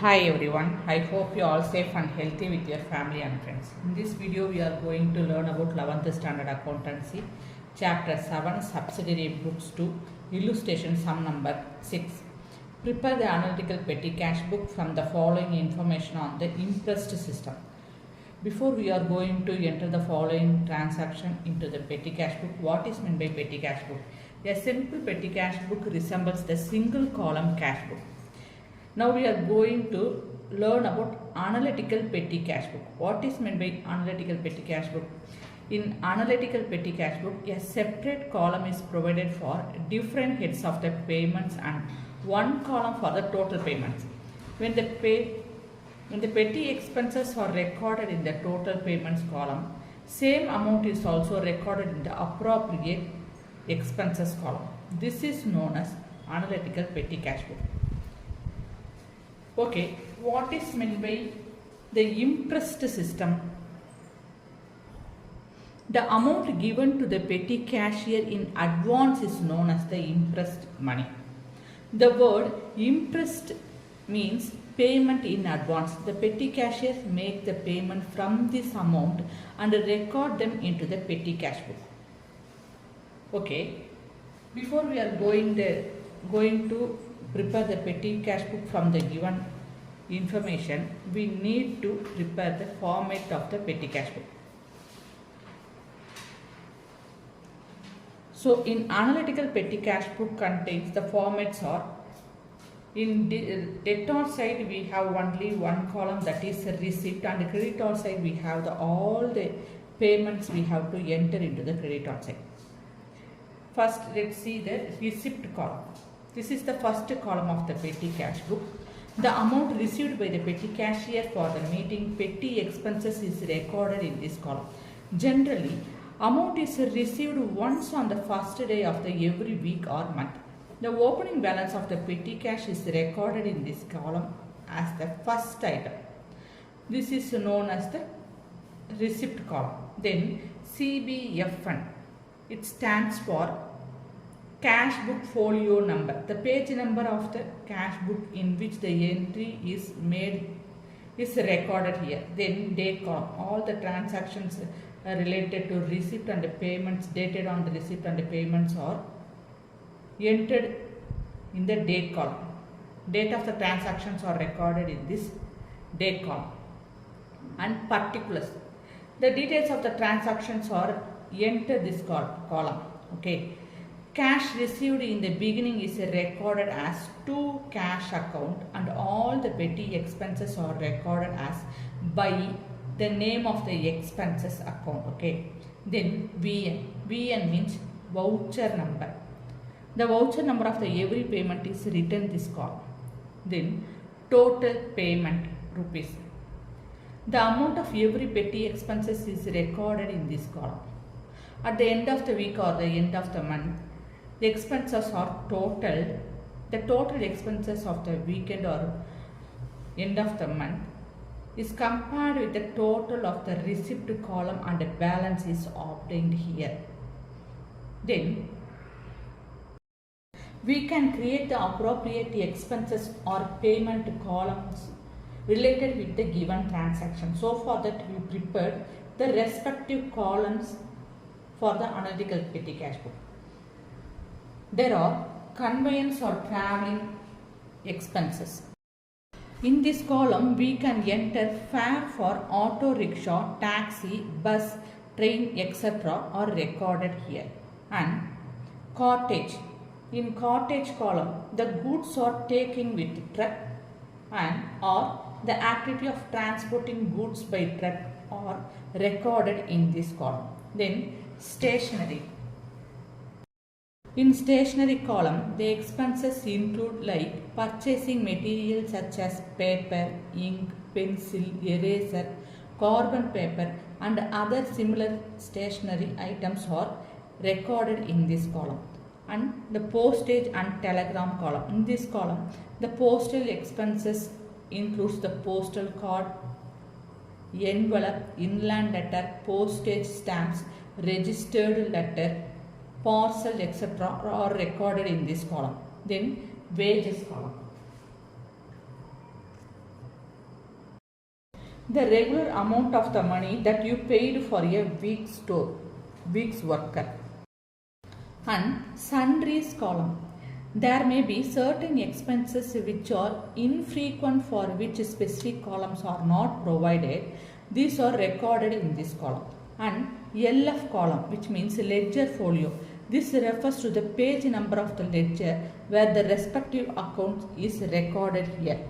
Hi everyone, I hope you are all safe and healthy with your family and friends. In this video, we are going to learn about 11th Standard Accountancy, Chapter 7, Subsidiary Books 2, Illustration Sum number 6. Prepare the analytical petty cash book from the following information on the impressed system. Before we are going to enter the following transaction into the petty cash book, what is meant by petty cash book? A simple petty cash book resembles the single column cash book. Now we are going to learn about analytical petty cash book. What is meant by analytical petty cash book? In analytical petty cash book, a separate column is provided for different heads of the payments and one column for the total payments. When the petty expenses are recorded in the total payments column, same amount is also recorded in the appropriate expenses column. This is known as analytical petty cash book. Okay, what is meant by the impressed system? The amount given to the petty cashier in advance is known as the impressed money. The word impressed means payment in advance. The petty cashiers make the payment from this amount and record them into the petty cash book. Okay, before we are going to prepare the petty cash book from the given information, we need to prepare the format of the petty cash book. So in analytical petty cash book contains the formats are, in debtor side we have only one column, that is receipt, and creditor side we have all the payments we have to enter into the creditor side. First let's see the receipt column. This is the first column of the petty cash book. The amount received by the petty cashier for the meeting petty expenses is recorded in this column. Generally, amount is received once on the first day of the every week or month. The opening balance of the petty cash is recorded in this column as the first item. This is known as the receipt column. Then CBFN. It stands for cash book folio number. The page number of the cash book in which the entry is made is recorded here. Then date column. All the transactions related to receipt and the payments dated on the receipt and the payments are entered in the date column. Date of the transactions are recorded in this date column. And particulars. The details of the transactions are entered this column. Okay. Cash received in the beginning is recorded as to cash account, and all the petty expenses are recorded as by the name of the expenses account. Okay. Then VN. VN means voucher number. The voucher number of the every payment is written this column. Then total payment rupees. The amount of every petty expenses is recorded in this column. At the end of the week or the end of the month, the expenses are totaled. The total expenses of the weekend or end of the month is compared with the total of the receipt column, and the balance is obtained here. Then we can create the appropriate expenses or payment columns related with the given transaction. So for that we prepared the respective columns for the analytical petty cash book. There are conveyance or traveling expenses. In this column, we can enter fare for auto rickshaw, taxi, bus, train, etc. are recorded here. And cartage. In cartage column, the goods are taken with truck and or the activity of transporting goods by truck are recorded in this column. Then stationery. In stationery column, the expenses include like purchasing materials such as paper, ink, pencil, eraser, carbon paper and other similar stationery items are recorded in this column. And the postage and telegram column. In this column, the postal expenses includes the postal card, envelope, inland letter, postage stamps, registered letter, parcel, etc. are recorded in this column. Then wages column. the regular amount of the money that you paid for a week's worker. And sundries column. There may be certain expenses which are infrequent for which specific columns are not provided. These are recorded in this column. And LF column, which means ledger folio. This refers to the page number of the ledger where the respective account is recorded here.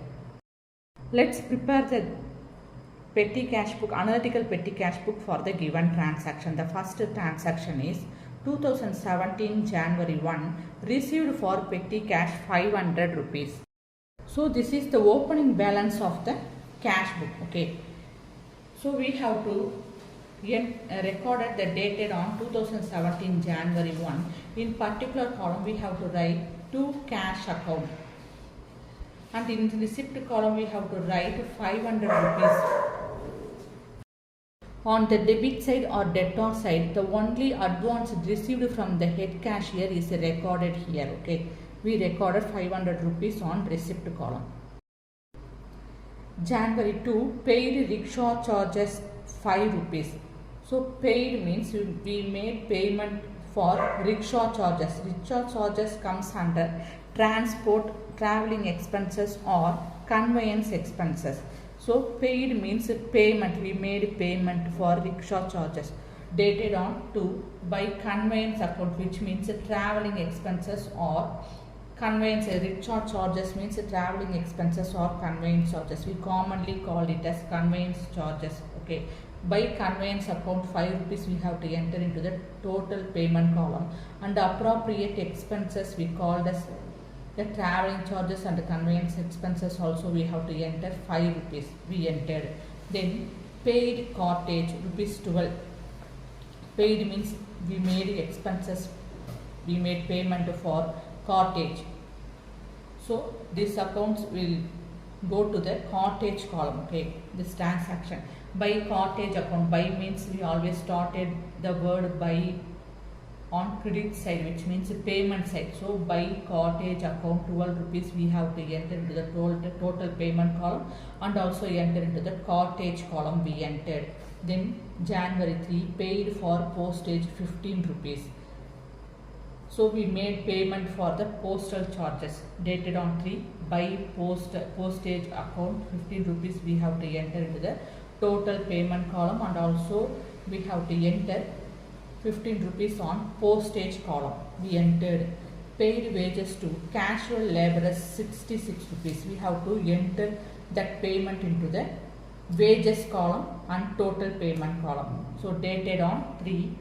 Let's prepare the petty cash book, analytical petty cash book for the given transaction. The first transaction is 2017 January 1 received for petty cash 500 rupees. So this is the opening balance of the cash book. Okay. So we have to recorded the dated on 2017 January 1. In particular column we have to write to cash account. And in the receipt column we have to write 500 rupees. On the debit side or debtor side, the only advance received from the head cashier is recorded here. Okay, we recorded 500 rupees on receipt column. January 2, paid rickshaw charges 5 rupees. So paid means we made payment for rickshaw charges. Rickshaw charges comes under transport, traveling expenses or conveyance expenses. So paid means payment, we made payment for rickshaw charges dated on 2 by conveyance account, which means traveling expenses or conveyance. Rickshaw charges means traveling expenses or conveyance charges. We commonly call it as conveyance charges. Okay. By conveyance account 5 rupees we have to enter into the total payment column, and the appropriate expenses we called as the traveling charges and the conveyance expenses also we have to enter 5 rupees we entered. Then paid cottage rupees 12. Paid means we made expenses, we made payment for cottage. So these accounts will go to the cottage column. Okay, this transaction. By cottage account, by means we always started the word by on credit side, which means payment side. So by cottage account 12 rupees we have to enter into the total payment column, and also enter into the cottage column we entered. Then January 3, paid for postage 15 rupees. So we made payment for the postal charges dated on 3. By postage account 15 rupees we have to enter into the total payment column, and also we have to enter 15 rupees on postage column we entered. Paid wages to casual laborers 66 rupees. We have to enter that payment into the wages column and total payment column. So dated on 3,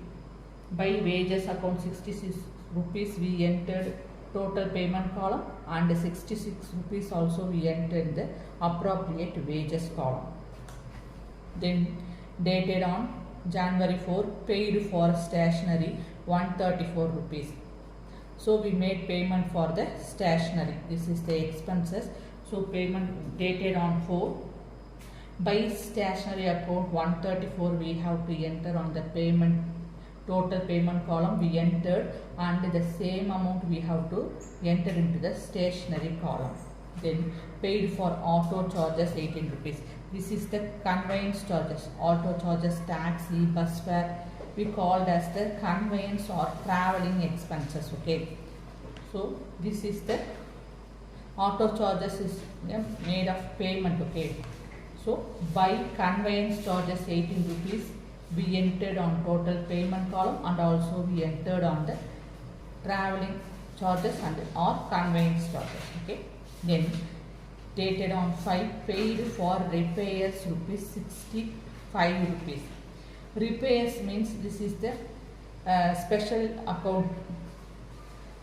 by wages account 66 rupees we entered total payment column, and 66 rupees also we entered in the appropriate wages column. Then dated on January 4, paid for stationery 134 rupees. So we made payment for the stationery. This is the expenses. So payment dated on 4. By stationery account 134 we have to enter on the payment total payment column we entered, and the same amount we have to enter into the stationery column. Then paid for auto charges 18 rupees. This is the conveyance charges. Auto charges, taxi, bus fare, we called as the conveyance or traveling expenses. Okay. So this is the auto charges is made of payment. Okay. So by conveyance charges 18 rupees we entered on total payment column, and also we entered on the traveling charges and or conveyance charges. Okay. Then dated on 5, paid for repairs rupees 65 rupees. Repairs means this is the special account.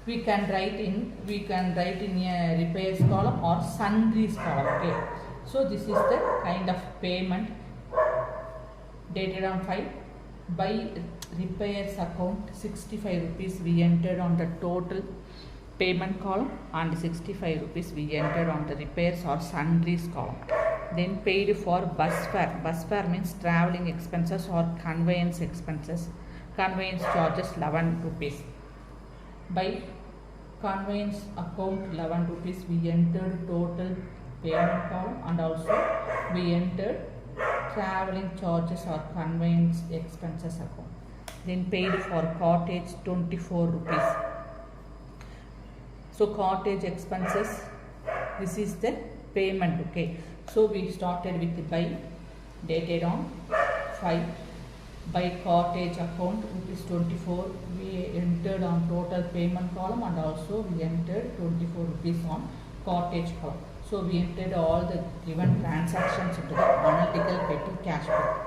We can write in a repairs column or sundries column. Okay. So this is the kind of payment dated on 5. By repairs account 65 rupees we entered on the total payment column, and 65 rupees we entered on the repairs or sundries column. Then paid for bus fare. Bus fare means traveling expenses or conveyance expenses. Conveyance charges 11 rupees. By conveyance account 11 rupees we entered total payment column, and also we entered traveling charges or conveyance expenses account. Then paid for cottage 24 rupees. So cottage expenses, this is the payment. Okay, so we started with by, dated on 5. By cottage account rupees 24, we entered on total payment column, and also we entered 24 rupees on cottage column. So we entered all the given transactions into the analytical petty cash book.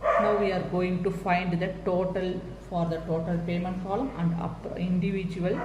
Now we are going to find the total for the total payment column and individual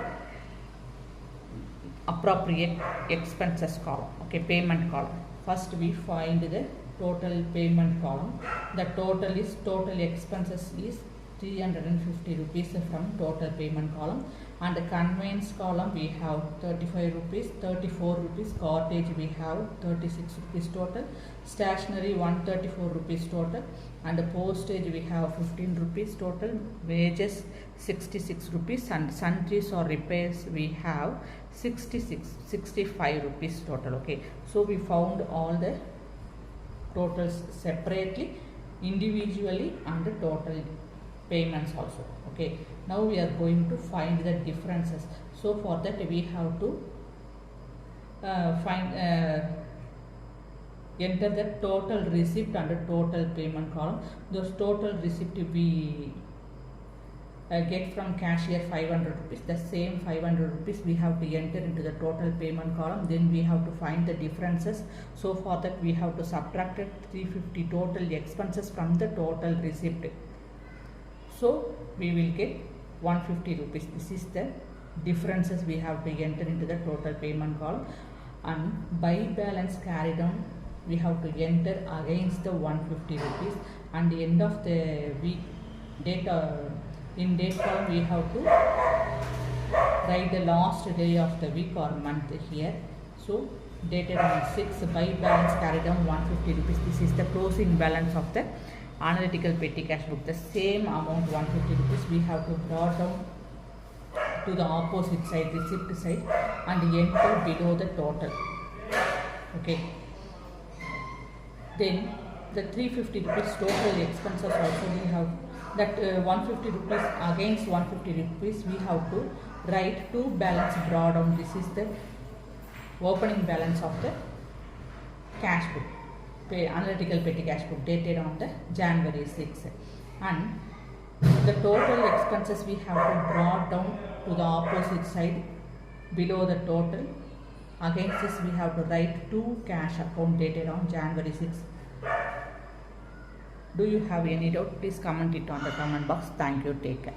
appropriate expenses column. Okay, payment column. First we find the total payment column. The total expenses is 350 rupees from total payment column, and the conveyance column we have 35 rupees, 34 rupees, cottage we have 36 rupees total, stationery 134 rupees total, and the postage we have 15 rupees total, wages 66 rupees, and sundries or repairs we have 65 rupees total. Okay, so we found all the totals separately, individually, and the total payments also. Okay, now we are going to find the differences. So for that we have to enter the total receipt and the total payment column. Those total receipt we get from cashier 500 rupees. The same 500 rupees we have to enter into the total payment column. Then we have to find the differences. So for that we have to subtract 350 total expenses from the total receipt. So we will get 150 rupees. This is the differences we have to enter into the total payment column. And by balance carried on, we have to enter against the 150 rupees. And the end of the week in date column we have to write the last day of the week or month here. So dated on 6, by balance carried on 150 rupees. This is the closing balance of the analytical petty cash book. The same amount 150 rupees we have to draw down to the opposite side, receipt side, and enter below the total. Okay, then the 350 rupees total expenses also we have that 150 rupees against 150 rupees we have to write to balance drawdown. This is the opening balance of the cash book, analytical petty cash book, dated on the January 6. And the total expenses we have to draw down to the opposite side below the total. Against this we have to write to cash account, dated on January 6. Do you have any doubt? Please comment it on the comment box. Thank you. Take care.